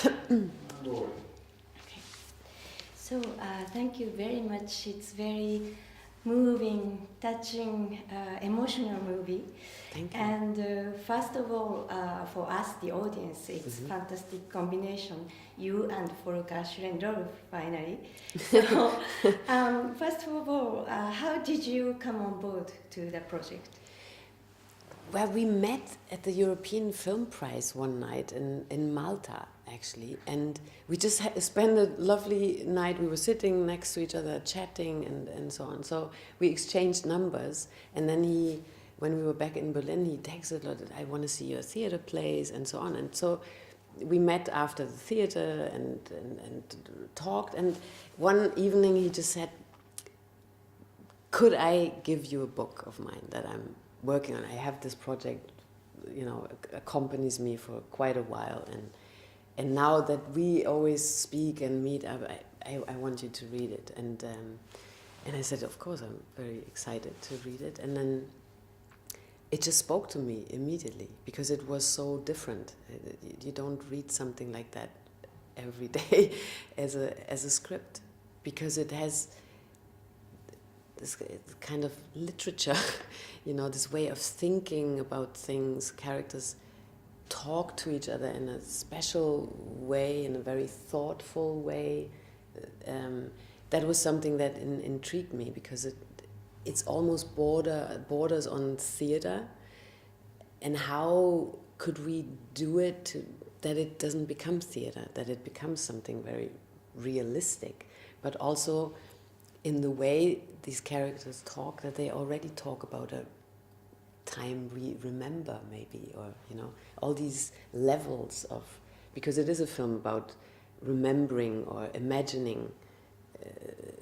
Okay. So thank you very much. It's very moving, touching, emotional movie. Thank you. And first of all, for us, the audience, it's fantastic combination. You and Volker Schlendorf, finally. So, first of all, how did you come on board to the project? Well, we met at the European Film Prize one night in Malta, actually, and we just spent a lovely night. We were sitting next to each other, chatting and so on. So we exchanged numbers, and then when we were back in Berlin, he texted, I want to see your theater plays, and so on. And so we met after the theater and talked, and one evening he just said, could I give you a book of mine that I'm working on? I have this project, accompanies me for quite a while, and now that we always speak and meet, I want you to read it. And I said, of course, I'm very excited to read it. And then it just spoke to me immediately because it was so different. You don't read something like that every day as a script, because it has this kind of literature, this way of thinking about things. Characters talk to each other in a special way, in a very thoughtful way. That was something that intrigued me, because it's almost borders on theater, and how could we do it that it doesn't become theater, that it becomes something very realistic, but also in the way these characters talk, that they already talk about a time we remember, maybe, or all these levels of, because it is a film about remembering or imagining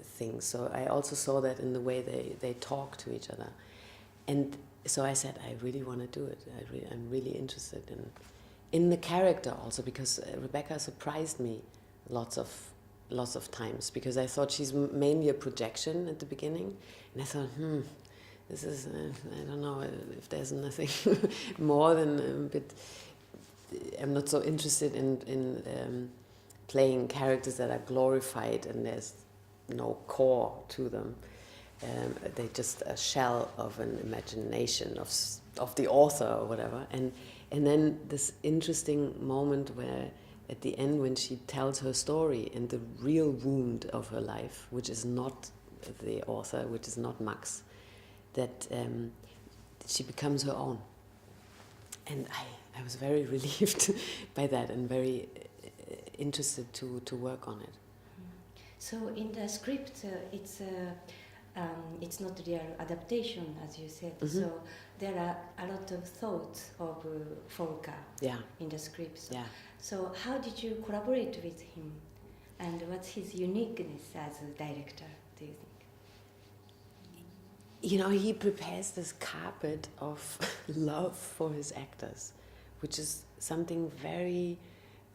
things. So I also saw that in the way they talk to each other, and so I said, I really want to do it. I'm really interested in the character also, because Rebecca surprised me lots of times, because I thought she's mainly a projection at the beginning, and I thought, this is, I don't know if there's nothing more than a bit. I'm not so interested in playing characters that are glorified and there's no core to them. They're just a shell of an imagination of the author or whatever. And then this interesting moment where at the end, when she tells her story and the real wound of her life, which is not the author, which is not Max, that she becomes her own. And I was very relieved by that, and very interested to work on it. So in the script, it's not real adaptation, as you said. Mm-hmm. So there are a lot of thoughts of Volker in the script. So how did you collaborate with him, and what's his uniqueness as a director, do you think? He prepares this carpet of love for his actors, which is something very,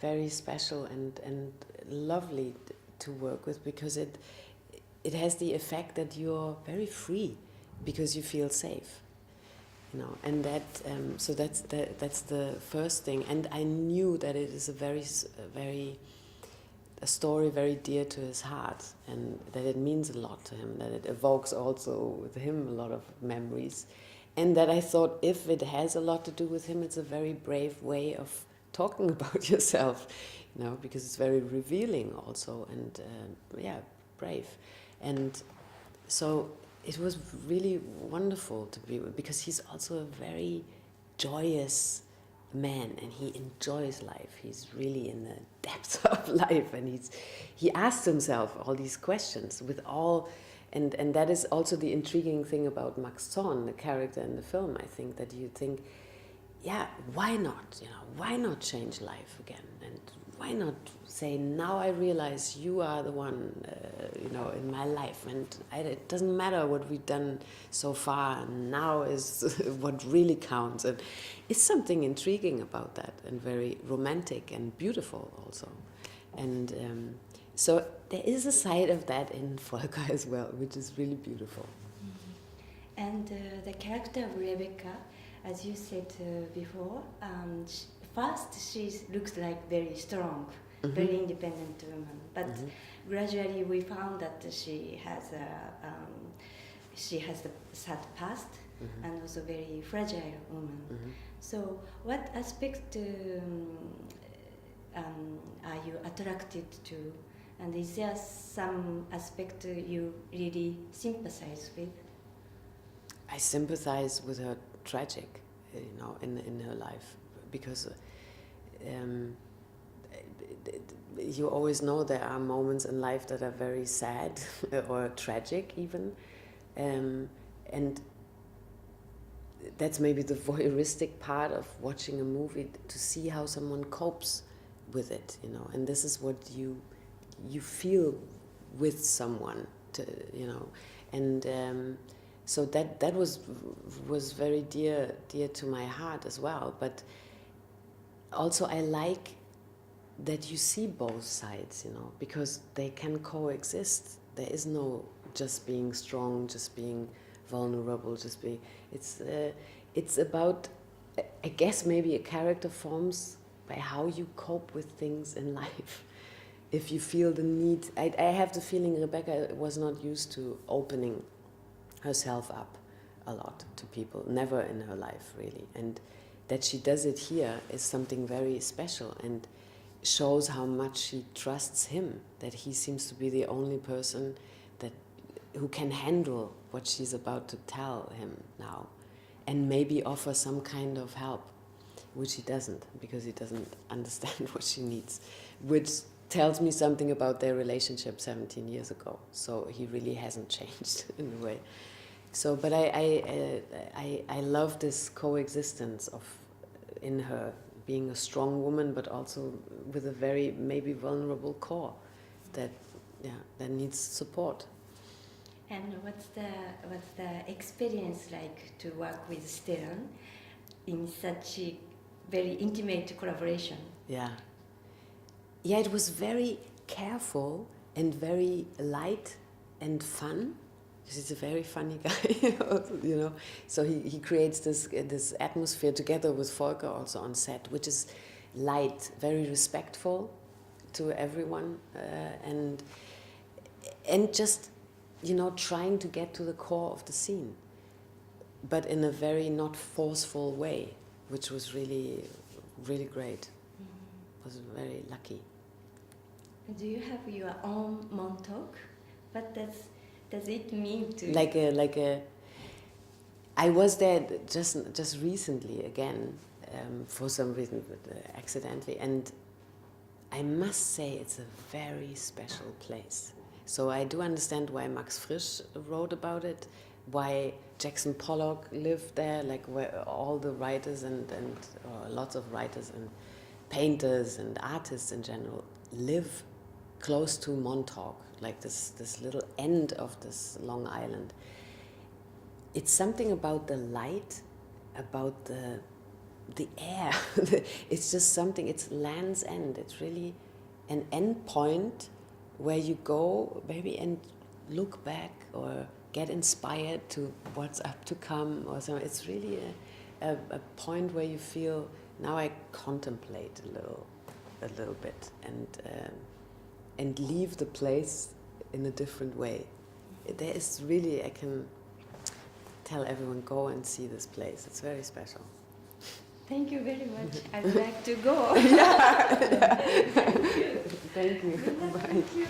very special and lovely to work with, because it has the effect that you're very free because you feel safe, and that so that's the first thing. And I knew that it is a story very dear to his heart, and that it means a lot to him, that it evokes also with him a lot of memories, and that I thought if it has a lot to do with him, it's a very brave way of talking about yourself, because it's very revealing also, and brave. And so it was really wonderful to be with, because he's also a very joyous man, and he enjoys life. He's really in the depths of life, and he asks himself all these questions with all, and that is also the intriguing thing about Max Zorn, the character in the film. I think that you think, why not? Why not change life again? And why not say, now I realize you are the one, in my life, and it doesn't matter what we've done so far, now is what really counts. And it's something intriguing about that, and very romantic and beautiful also. And so there is a side of that in Volker as well, which is really beautiful. Mm-hmm. And the character of Rebecca, as you said before, first she looks like very strong very independent woman. But gradually we found that she has the sad past and also very fragile woman. So what aspect are you attracted to? And is there some aspect you really sympathize with? I sympathize with her tragic, in her life, because you always know there are moments in life that are very sad or tragic even, and that's maybe the voyeuristic part of watching a movie, to see how someone copes with it, and this is what you feel with someone, and so that was very dear to my heart as well. But also I like that you see both sides, because they can coexist. There is no just being strong, just being vulnerable, it's about, I guess maybe a character forms by how you cope with things in life. If you feel the need, I have the feeling Rebecca was not used to opening herself up a lot to people, never in her life really, and that she does it here is something very special and shows how much she trusts him, that he seems to be the only person who can handle what she's about to tell him now, and maybe offer some kind of help, which he doesn't, because he doesn't understand what she needs, which tells me something about their relationship 17 years ago. So he really hasn't changed in a way. So, but I love this coexistence in her being a strong woman, but also with a very maybe vulnerable core that needs support. And what's the experience like to work with Stellan in such a very intimate collaboration? Yeah, it was very careful and very light and fun. He's a very funny guy, So he creates this atmosphere together with Volker also on set, which is light, very respectful to everyone, and just trying to get to the core of the scene, but in a very not forceful way, which was really, really great. Was very lucky. Do you have your own Montauk? What does it mean to like a I was there just recently again, for some reason, accidentally, and I must say it's a very special place. So I do understand why Max Frisch wrote about it, why Jackson Pollock lived there, like where all the writers and lots of writers and painters and artists in general live close to Montauk, like this little end of this long island. It's something about the light, about the air. It's just something, it's Land's End. It's really an end point where you go maybe and look back or get inspired to what's up to come or something. It's really a point where you feel, now I contemplate a little bit and leave the place in a different way. There is really, I can tell everyone, go and see this place. It's very special. Thank you very much. I'd like to go. Thank you. Thank you.